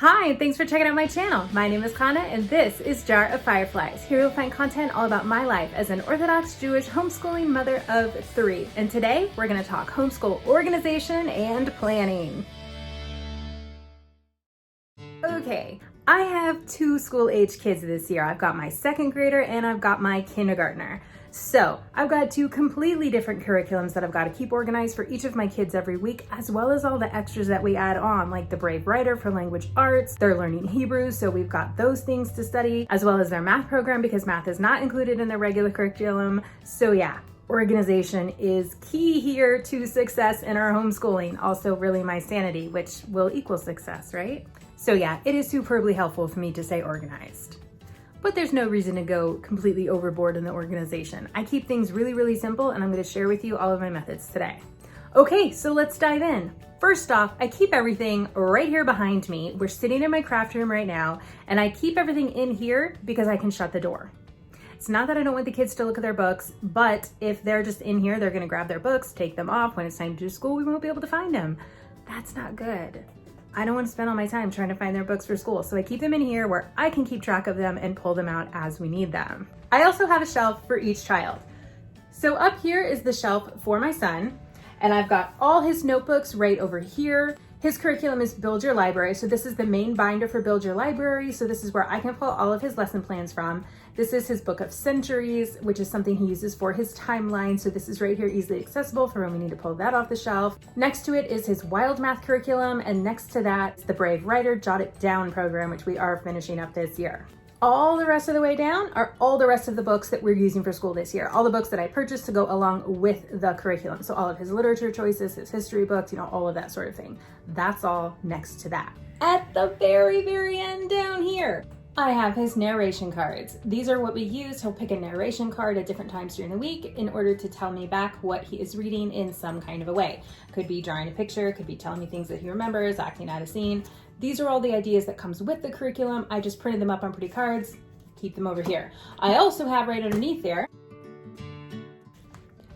Hi, thanks for checking out my channel. My name is Kana and this is Jar of Fireflies. Here you'll find content all about my life as an Orthodox Jewish homeschooling mother of 3. And today we're going to talk homeschool organization and planning. Okay, I have 2 school-age kids this year. I've got my 2nd grader and I've got my kindergartner. So I've got 2 completely different curriculums that I've got to keep organized for each of my kids every week, as well as all the extras that we add on, like the Brave Writer for language arts. They're learning Hebrew, so we've got those things to study, as well as their math program because math is not included in the regular curriculum. So yeah, organization is key here to success in our homeschooling. Also really my sanity, which will equal success, right? So yeah, it is superbly helpful for me to stay organized. But there's no reason to go completely overboard in the organization. I keep things really simple and I'm going to share with you all of my methods today. Okay, so let's dive in. First off, I keep everything right here behind me. We're sitting in my craft room right now and I keep everything in here because I can shut the door. It's not that I don't want the kids to look at their books, but if they're just in here, they're going to grab their books, take them off. When it's time to do school, we won't be able to find them. That's not good. I don't want to spend all my time trying to find their books for school, so I keep them in here where I can keep track of them and pull them out as we need them. I also have a shelf for each child. So up here is the shelf for my son, and I've got all his notebooks right over here. His curriculum is Build Your Library, so this is the main binder for Build Your Library, so this is where I can pull all of his lesson plans from. This is his Book of Centuries, which is something he uses for his timeline, so this is right here easily accessible for when we need to pull that off the shelf. Next to it is his Wild Math curriculum, and next to that is the Brave Writer Jot It Down program, which we are finishing up this year. All the rest of the way down are all the rest of the books that we're using for school this year. All the books that I purchased to go along with the curriculum. So all of his literature choices, his history books, all of that sort of thing. That's all next to that. At the very end down here, I have his narration cards. These are what we use. He'll pick a narration card at different times during the week in order to tell me back what he is reading in some kind of a way. Could be drawing a picture, could be telling me things that he remembers, acting out a scene. These are all the ideas that comes with the curriculum. I just printed them up on pretty cards, keep them over here. I also have right underneath there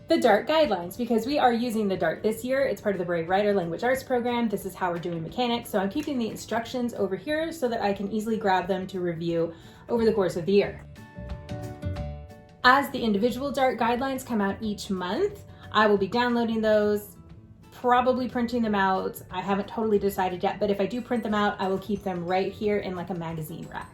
the DART guidelines, because we are using the DART this year. It's part of the Brave Writer Language Arts program. This is how we're doing mechanics. So I'm keeping the instructions over here so that I can easily grab them to review over the course of the year. As the individual DART guidelines come out each month, I will be downloading those, probably printing them out. I haven't totally decided yet, but if I do print them out, I will keep them right here in like a magazine rack.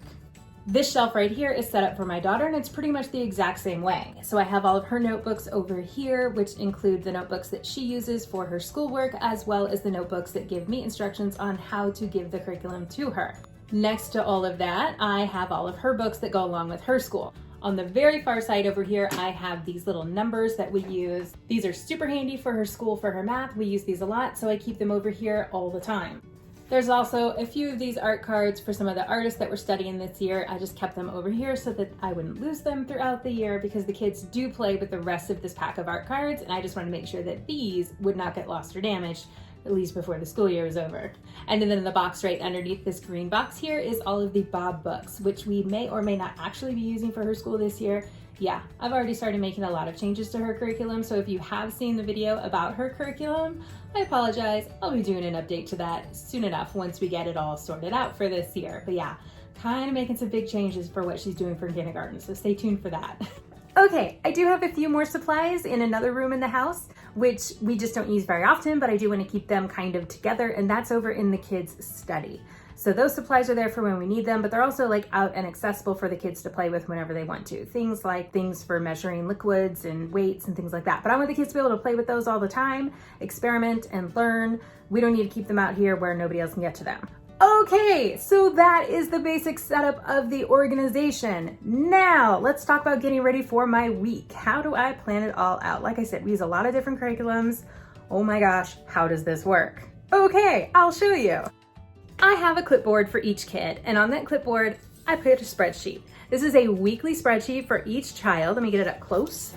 This shelf right here is set up for my daughter and it's pretty much the exact same way. So I have all of her notebooks over here, which include the notebooks that she uses for her schoolwork, as well as the notebooks that give me instructions on how to give the curriculum to her. Next to all of that, I have all of her books that go along with her school. On the very far side over here, I have these little numbers that we use. These are super handy for her school, for her math. We use these a lot, so I keep them over here all the time. There's also a few of these art cards for some of the artists that we're studying this year. I just kept them over here so that I wouldn't lose them throughout the year, because the kids do play with the rest of this pack of art cards, and I just wanted to make sure that these would not get lost or damaged, at least before the school year is over. And then in the box right underneath this green box here is all of the Bob books, which we may or may not actually be using for her school this year. Yeah, I've already started making a lot of changes to her curriculum, so if you have seen the video about her curriculum, I apologize. I'll be doing an update to that soon enough once we get it all sorted out for this year. But yeah, kind of making some big changes for what she's doing for kindergarten, so stay tuned for that. Okay, I do have a few more supplies in another room in the house, which we just don't use very often, but I do want to keep them kind of together, and that's over in the kids' study. So those supplies are there for when we need them, but they're also like out and accessible for the kids to play with whenever they want to. Things like things for measuring liquids and weights and things like that. But I want the kids to be able to play with those all the time, experiment and learn. We don't need to keep them out here where nobody else can get to them. Okay, so that is the basic setup of the organization. Now, let's talk about getting ready for my week. How do I plan it all out? Like I said, we use a lot of different curriculums. Oh my gosh, how does this work? Okay, I'll show you. I have a clipboard for each kid, and on that clipboard, I put a spreadsheet. This is a weekly spreadsheet for each child. Let me get it up close.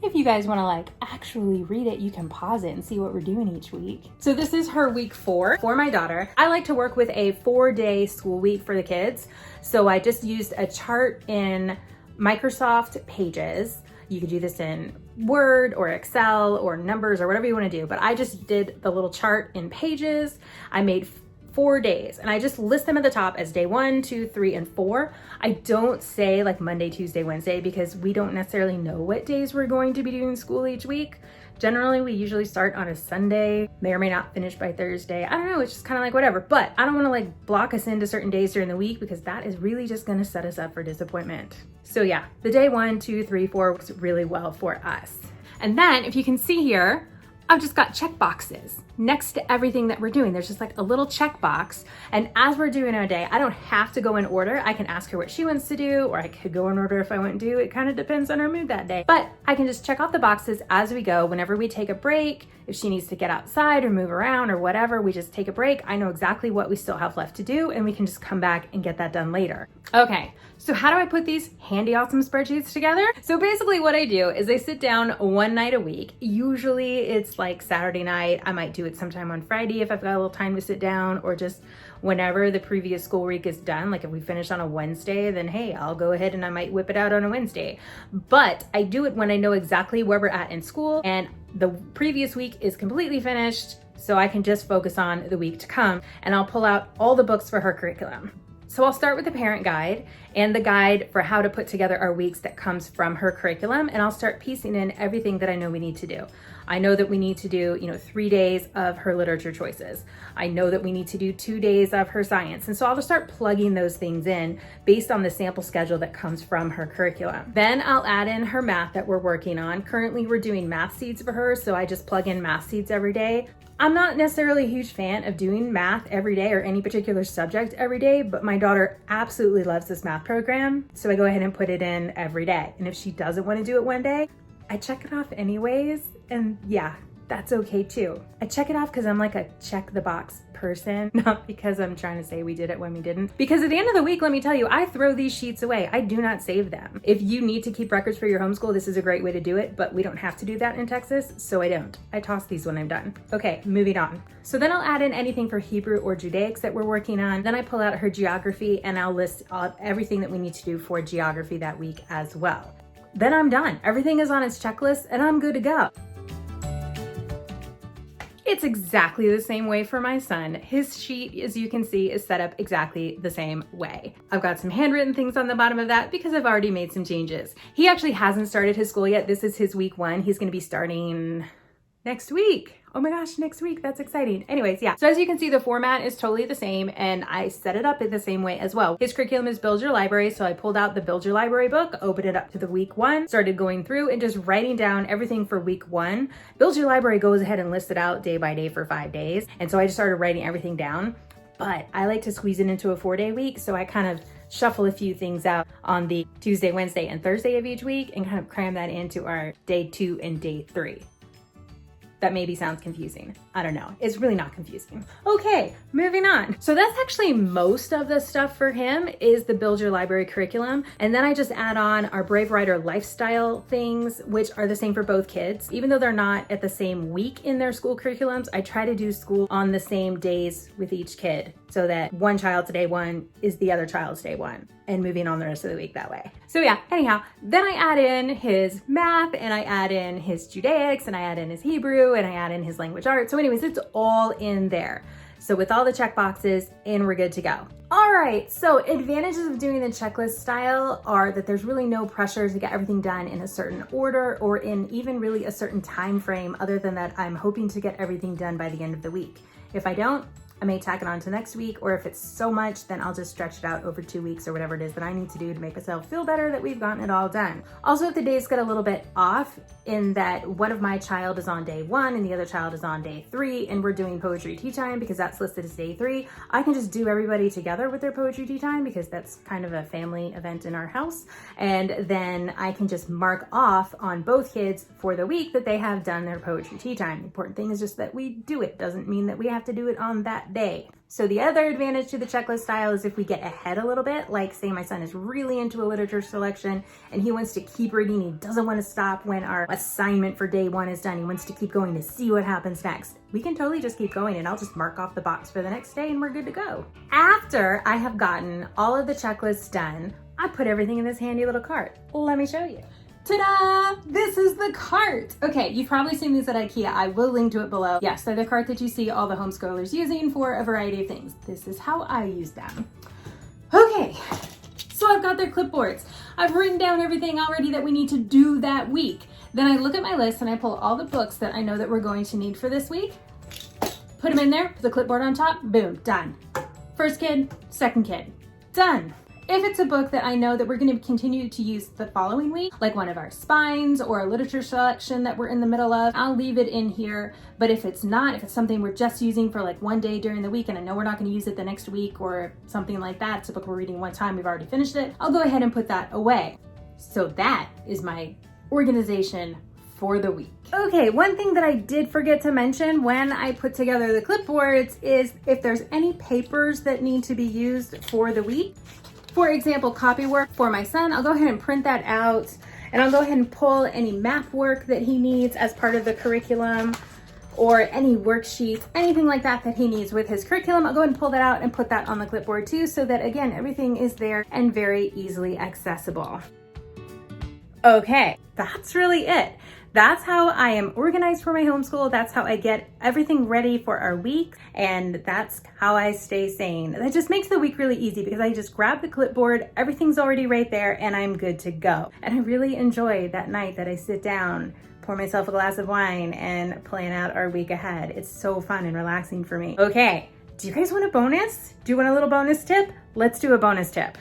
If you guys wanna actually read it, you can pause it and see what we're doing each week. So this is her week 4 for my daughter. I like to work with a 4-day school week for the kids. So I just used a chart in Microsoft Pages. You could do this in Word or Excel or numbers or whatever you wanna do, but I just did the little chart in Pages. I made 4 days, and I just list them at the top as day 1, 2, 3, and 4. I don't say like Monday, Tuesday, Wednesday, because we don't necessarily know what days we're going to be doing school each week. Generally, we usually start on a Sunday, may or may not finish by Thursday. I don't know, it's just kind of like whatever. But I don't want to like block us into certain days during the week, because that is really just going to set us up for disappointment. So yeah, the day 1, 2, 3, 4 works really well for us. And then if you can see here, I've just got check boxes next to everything that we're doing. There's just like a little check box. And as we're doing our day, I don't have to go in order. I can ask her what she wants to do, or I could go in order if I want to. It kind of depends on her mood that day. But I can just check off the boxes as we go. Whenever we take a break, if she needs to get outside or move around or whatever, we just take a break. I know exactly what we still have left to do, and we can just come back and get that done later. Okay, so how do I put these handy awesome spreadsheets together? So basically what I do is I sit down one night a week. Usually it's like Saturday night. I might do it sometime on Friday if I've got a little time to sit down, or just whenever the previous school week is done. Like if we finish on a Wednesday, then hey, I'll go ahead and I might whip it out on a Wednesday. But I do it when I know exactly where we're at in school and the previous week is completely finished, so I can just focus on the week to come, and I'll pull out all the books for her curriculum. So I'll start with the parent guide and the guide for how to put together our weeks that comes from her curriculum, and I'll start piecing in everything that I know we need to do. I know that we need to do, 3 days of her literature choices. I know that we need to do 2 days of her science. And so I'll just start plugging those things in based on the sample schedule that comes from her curriculum. Then I'll add in her math that we're working on. Currently we're doing math seeds for her, so I just plug in math seeds every day. I'm not necessarily a huge fan of doing math every day or any particular subject every day, but my daughter absolutely loves this math program, so I go ahead and put it in every day. And if she doesn't want to do it one day, I check it off anyways, and yeah, that's okay too. I check it off because I'm like a check the box person, not because I'm trying to say we did it when we didn't. Because at the end of the week, let me tell you, I throw these sheets away. I do not save them. If you need to keep records for your homeschool, this is a great way to do it, but we don't have to do that in Texas, so I don't. I toss these when I'm done. Okay, moving on. So then I'll add in anything for Hebrew or Judaics that we're working on. Then I pull out her geography and I'll list everything that we need to do for geography that week as well. Then I'm done. Everything is on its checklist and I'm good to go. It's exactly the same way for my son. His sheet, as you can see, is set up exactly the same way. I've got some handwritten things on the bottom of that because I've already made some changes. He actually hasn't started his school yet. This is his week 1. He's gonna be starting next week. Oh my gosh, next week, that's exciting. Anyways, yeah. So as you can see, the format is totally the same and I set it up in the same way as well. His curriculum is Build Your Library. So I pulled out the Build Your Library book, opened it up to the week 1, started going through and just writing down everything for week 1. Build Your Library goes ahead and lists it out day by day for 5 days. And so I just started writing everything down, but I like to squeeze it into a 4-day week. So I kind of shuffle a few things out on the Tuesday, Wednesday, and Thursday of each week and kind of cram that into our day 2 and day 3. That maybe sounds confusing. I don't know. It's really not confusing. Okay, moving on. So that's actually most of the stuff for him is the Build Your Library curriculum. And then I just add on our Brave Writer lifestyle things, which are the same for both kids. Even though they're not at the same week in their school curriculums, I try to do school on the same days with each kid so that one child's day 1 is the other child's day 1 and moving on the rest of the week that way. So yeah, anyhow, then I add in his math and I add in his Judaics and I add in his Hebrew and I add in his language arts. So anyways, it's all in there. So with all the check boxes and we're good to go. All right, so advantages of doing the checklist style are that there's really no pressure to get everything done in a certain order or in even really a certain time frame, other than that I'm hoping to get everything done by the end of the week. If I don't, I may tack it on to next week, or if it's so much, then I'll just stretch it out over 2 weeks or whatever it is that I need to do to make myself feel better that we've gotten it all done. Also, if the days get a little bit off in that one of my child is on day 1 and the other child is on day 3 and we're doing poetry tea time because that's listed as day 3, I can just do everybody together with their poetry tea time because that's kind of a family event in our house. And then I can just mark off on both kids for the week that they have done their poetry tea time. The important thing is just that we do it. Doesn't mean that we have to do it on that day. So the other advantage to the checklist style is if we get ahead a little bit, like say my son is really into a literature selection and he wants to keep reading, he doesn't want to stop when our assignment for day 1 is done, he wants to keep going to see what happens next. We can totally just keep going and I'll just mark off the box for the next day and we're good to go. After I have gotten all of the checklists done, I put everything in this handy little cart. Let me show you. Ta-da! This is the cart. Okay, you've probably seen these at IKEA. I will link to it below. Yes, they're the cart that you see all the homeschoolers using for a variety of things. This is how I use them. Okay, so I've got their clipboards. I've written down everything already that we need to do that week. Then I look at my list and I pull all the books that I know that we're going to need for this week, put them in there, put the clipboard on top, boom, done. First kid, second kid, done. If it's a book that I know that we're going to continue to use the following week, like one of our spines or a literature selection that we're in the middle of, I'll leave it in here. But if it's not, if it's something we're just using for like one day during the week and I know we're not going to use it the next week or something like that, it's a book we're reading one time, we've already finished it, I'll go ahead and put that away. So that is my organization for the week. Okay, one thing that I did forget to mention when I put together the clipboards is if there's any papers that need to be used for the week. For example, copy work for my son, I'll go ahead and print that out and I'll go ahead and pull any map work that he needs as part of the curriculum or any worksheets, anything like that that he needs with his curriculum. I'll go ahead and pull that out and put that on the clipboard too so that again, everything is there and very easily accessible. Okay, that's really it. That's how I am organized for my homeschool. That's how I get everything ready for our week. And that's how I stay sane. That just makes the week really easy because I just grab the clipboard, everything's already right there and I'm good to go. And I really enjoy that night that I sit down, pour myself a glass of wine and plan out our week ahead. It's so fun and relaxing for me. Okay, do you guys want a bonus? Do you want a little bonus tip? Let's do a bonus tip.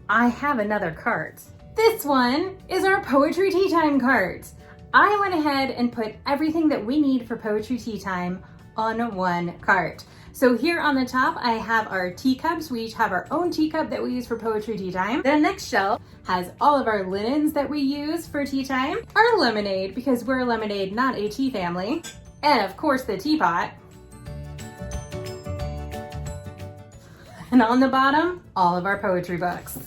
I have another cart. This one is our poetry tea time cart. I went ahead and put everything that we need for poetry tea time on one cart. So here on the top, I have our teacups. We each have our own teacup that we use for poetry tea time. The next shelf has all of our linens that we use for tea time, our lemonade, because we're a lemonade, not a tea family, and of course the teapot. And on the bottom, all of our poetry books.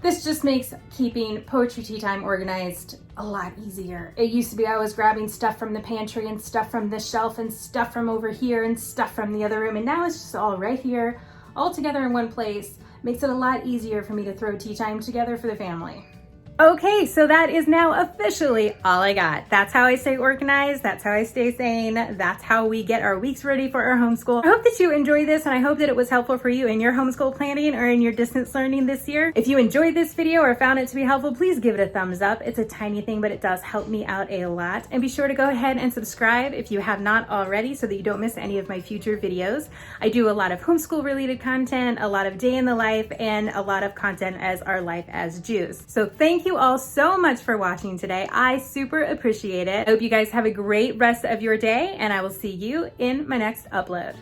This just makes keeping poetry tea time organized a lot easier. It used to be I was grabbing stuff from the pantry and stuff from this shelf and stuff from over here and stuff from the other room. And now it's just all right here, all together in one place. Makes it a lot easier for me to throw tea time together for the family. Okay, so that is now officially all I got. That's how I stay organized. That's how I stay sane. That's how we get our weeks ready for our homeschool. I hope that you enjoyed this and I hope that it was helpful for you in your homeschool planning or in your distance learning this year. If you enjoyed this video or found it to be helpful, please give it a thumbs up. It's a tiny thing, but it does help me out a lot. And be sure to go ahead and subscribe if you have not already so that you don't miss any of my future videos. I do a lot of homeschool related content, a lot of day in the life, and a lot of content as our life as Jews. So thank you all so much for watching today. I super appreciate it. I hope you guys have a great rest of your day and I will see you in my next upload.